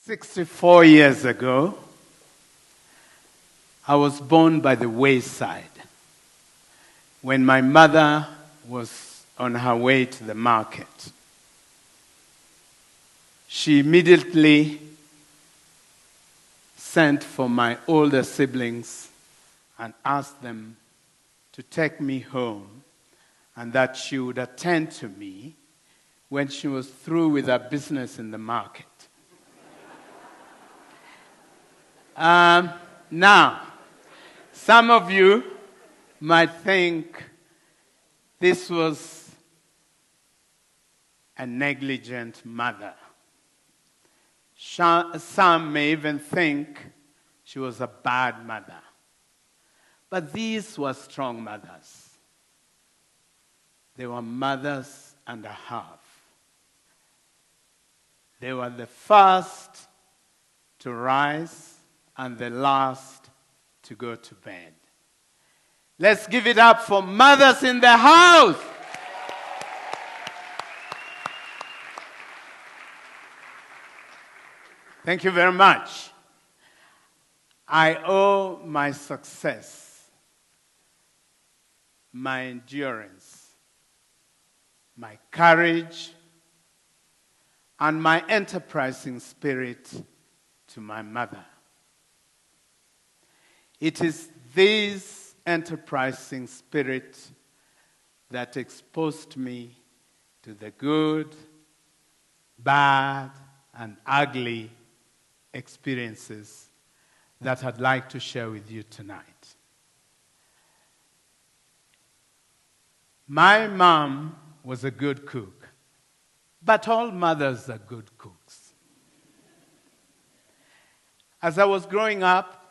64 years ago, I was born by the wayside when my mother was on her way to the market. She immediately sent for my older siblings and asked them to take me home and that she would attend to me when she was through with her business in the market. Now, some of you might think this was a negligent mother. Some may even think she was a bad mother. But these were strong mothers. They were mothers and a half. They were the first to rise and the last to go to bed. Let's give it up for mothers in the house. Thank you very much. I owe my success, my endurance, my courage, and my enterprising spirit to my mother. It is this enterprising spirit that exposed me to the good, bad, and ugly experiences that I'd like to share with you tonight. My mom was a good cook, but all mothers are good cooks. As I was growing up,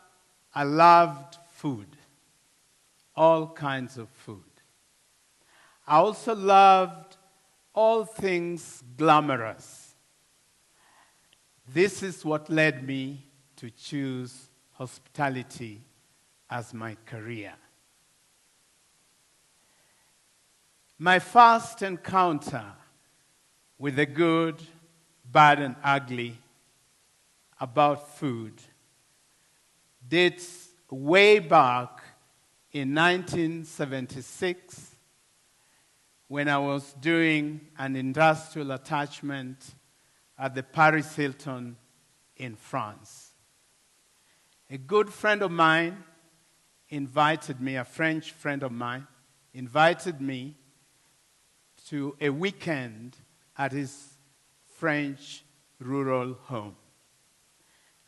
I loved food, all kinds of food. I also loved all things glamorous. This is what led me to choose hospitality as my career. My first encounter with the good, bad, and ugly about food dates way back in 1976 when I was doing an industrial attachment at the Paris Hilton in France. A good friend of mine invited me, a French friend of mine, invited me to a weekend at his French rural home,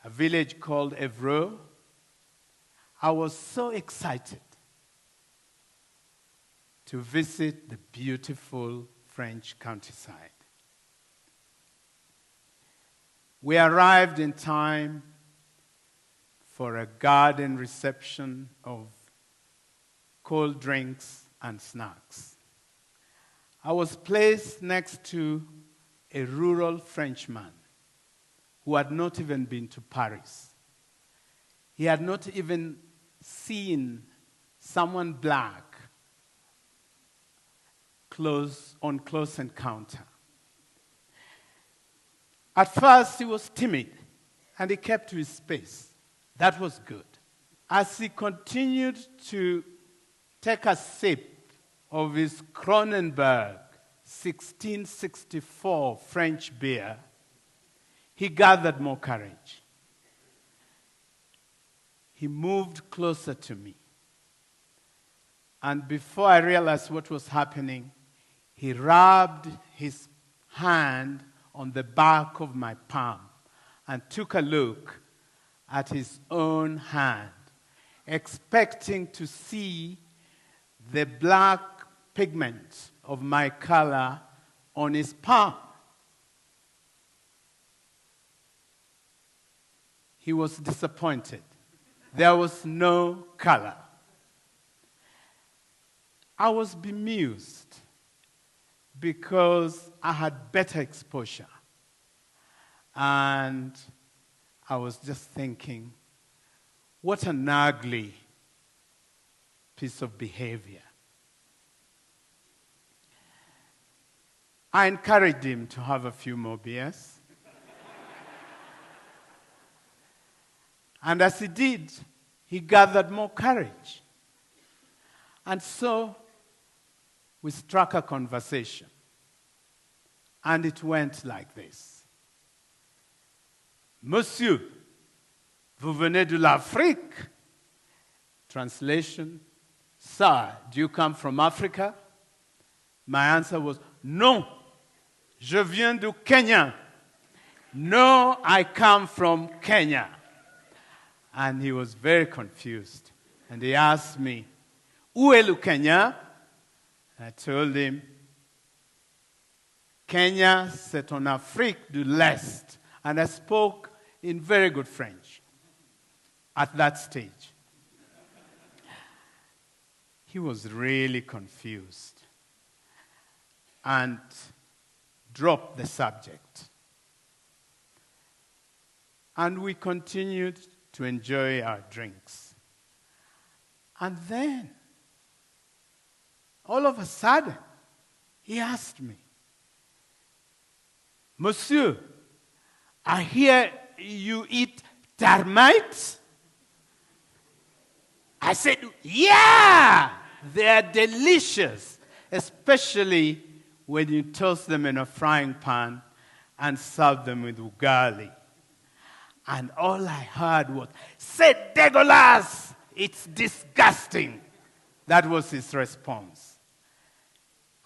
a village called Evreux. I was so excited to visit the beautiful French countryside. We arrived in time for a garden reception of cold drinks and snacks. I was placed next to a rural Frenchman who had not even been to Paris. He had not even seen someone black on close encounter. At first, he was timid, and he kept to his space. That was good. As he continued to take a sip of his Kronenberg 1664 French beer, he gathered more courage. He moved closer to me. And before I realized what was happening, he rubbed his hand on the back of my palm and took a look at his own hand, expecting to see the black pigment of my color on his palm. He was disappointed. There was no color. I was bemused because I had better exposure. And I was just thinking, what an ugly piece of behavior. I encouraged him to have a few more beers. And as he did, he gathered more courage. And so we struck a conversation. And it went like this. Monsieur, vous venez de l'Afrique? Translation, Sir, do you come from Africa? My answer was, Non, je viens du Kenya. No, I come from Kenya. And he was very confused. And he asked me, Où est le Kenya? I told him, Kenya, c'est en Afrique de l'Est. And I spoke in very good French at that stage. He was really confused and dropped the subject. And we continued to enjoy our drinks. And then, all of a sudden, he asked me, Monsieur, I hear you eat termites? I said, yeah, they are delicious, especially when you toast them in a frying pan and serve them with ugali. And all I heard was, c'est dégueulasse, it's disgusting. That was his response.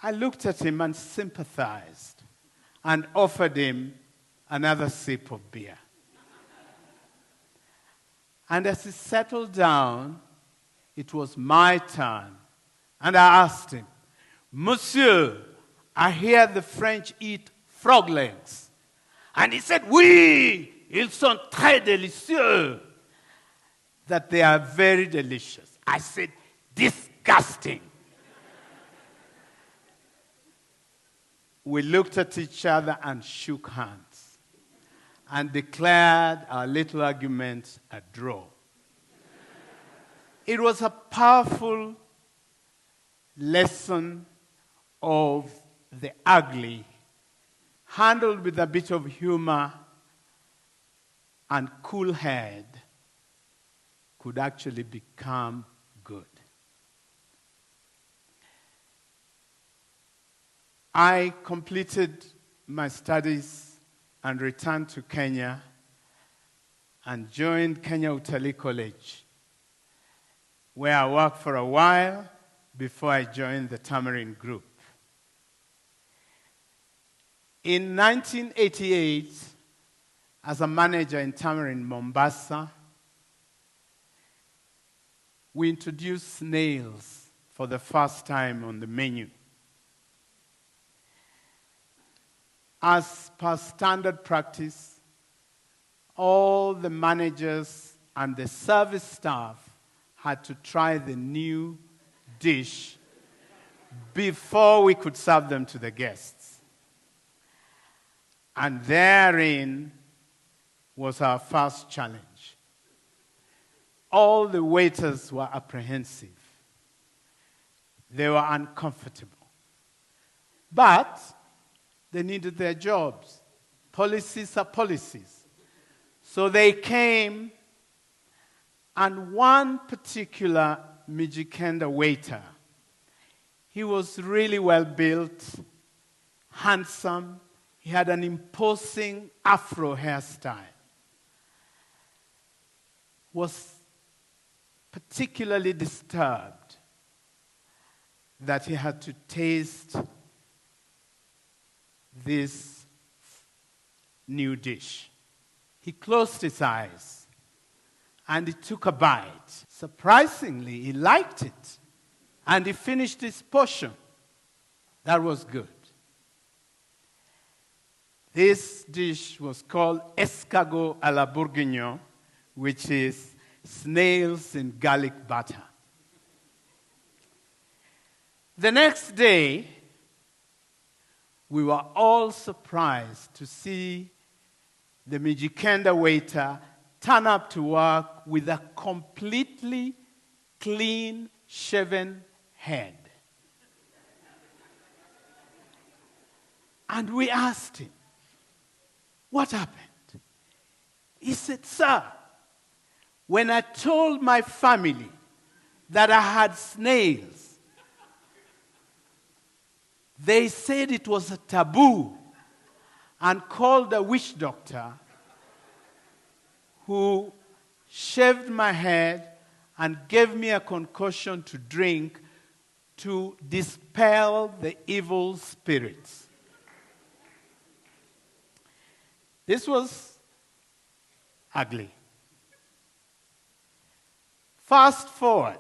I looked at him and sympathized and offered him another sip of beer. And as he settled down, it was my turn. And I asked him, Monsieur, I hear the French eat frog legs. And he said, Oui, ils sont très délicieux. That they are very delicious. I said, disgusting. We looked at each other and shook hands and declared our little argument a draw. It was a powerful lesson of the ugly, handled with a bit of humor and cool head, could actually become good. I completed my studies and returned to Kenya and joined Kenya Utalii College, where I worked for a while before I joined the Tamarind Group. In 1988, as a manager in Tamarind, Mombasa, we introduced snails for the first time on the menu. As per standard practice, all the managers and the service staff had to try the new dish before we could serve them to the guests. And therein was our first challenge. All the waiters were apprehensive. They were uncomfortable. But they needed their jobs. Policies are policies. So they came, and one particular Mijikenda waiter, he was really well built, handsome. He had an imposing afro hairstyle. Was particularly disturbed that he had to taste this new dish. He closed his eyes and he took a bite. Surprisingly, he liked it and he finished his portion. That was good. This dish was called escargot à la bourguignon, which is snails in garlic butter. The next day, we were all surprised to see the Mijikenda waiter turn up to work with a completely clean, shaven head. And we asked him, what happened? He said, sir, When I told my family that I had snails, they said it was a taboo and called a witch doctor who shaved my head and gave me a concoction to drink to dispel the evil spirits. This was ugly. Fast forward,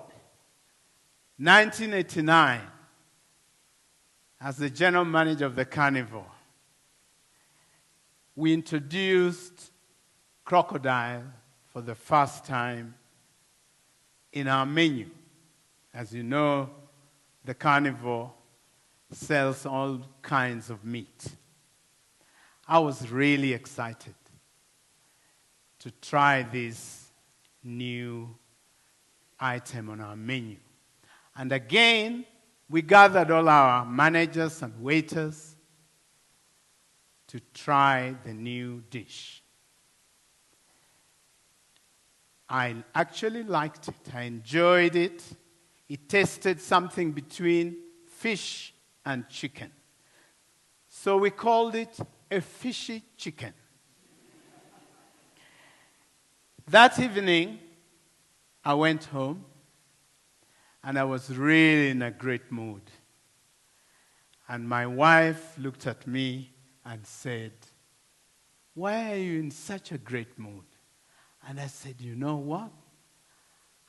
1989, as the general manager of the carnival, we introduced crocodile for the first time in our menu. As you know, the carnival sells all kinds of meat. I was really excited to try this new item on our menu. And again, we gathered all our managers and waiters to try the new dish. I actually liked it. I enjoyed it. It tasted something between fish and chicken. So we called it a fishy chicken. That evening, I went home, and I was really in a great mood. And my wife looked at me and said, "Why are you in such a great mood?" And I said, "You know what?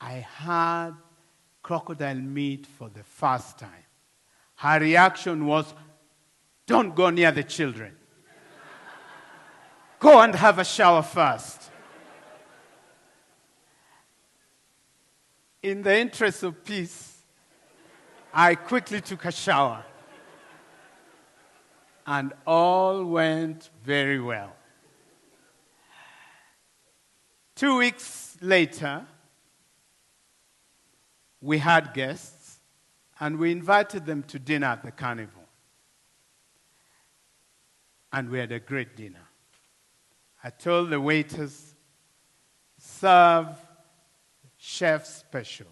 I had crocodile meat for the first time." Her reaction was, "Don't go near the children. Go and have a shower first." In the interest of peace, I quickly took a shower. And all went very well. 2 weeks later, we had guests, and we invited them to dinner at the carnival. And we had a great dinner. I told the waiters, serve chef special.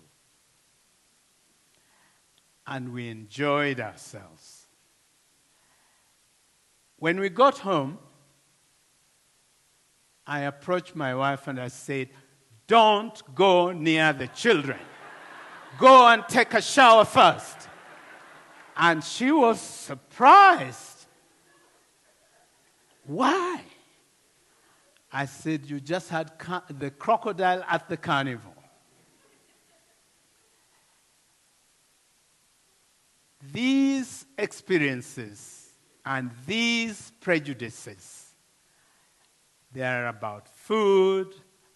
And we enjoyed ourselves. When we got home, I approached my wife and I said, "Don't go near the children. Go and take a shower first." And she was surprised. "Why?" I said, "You just had the crocodile at the carnival." These experiences and these prejudices, they are about food,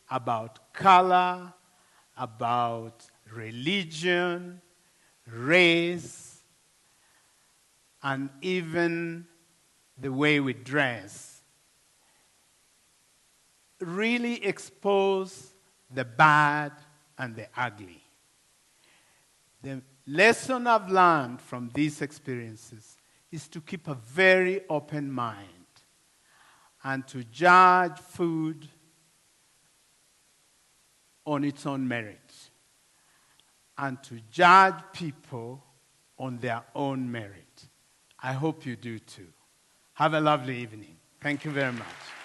about color, about religion, race, and even the way we dress, really expose the bad and the ugly. The lesson I've learned from these experiences is to keep a very open mind and to judge food on its own merit and to judge people on their own merit. I hope you do too. Have a lovely evening. Thank you very much.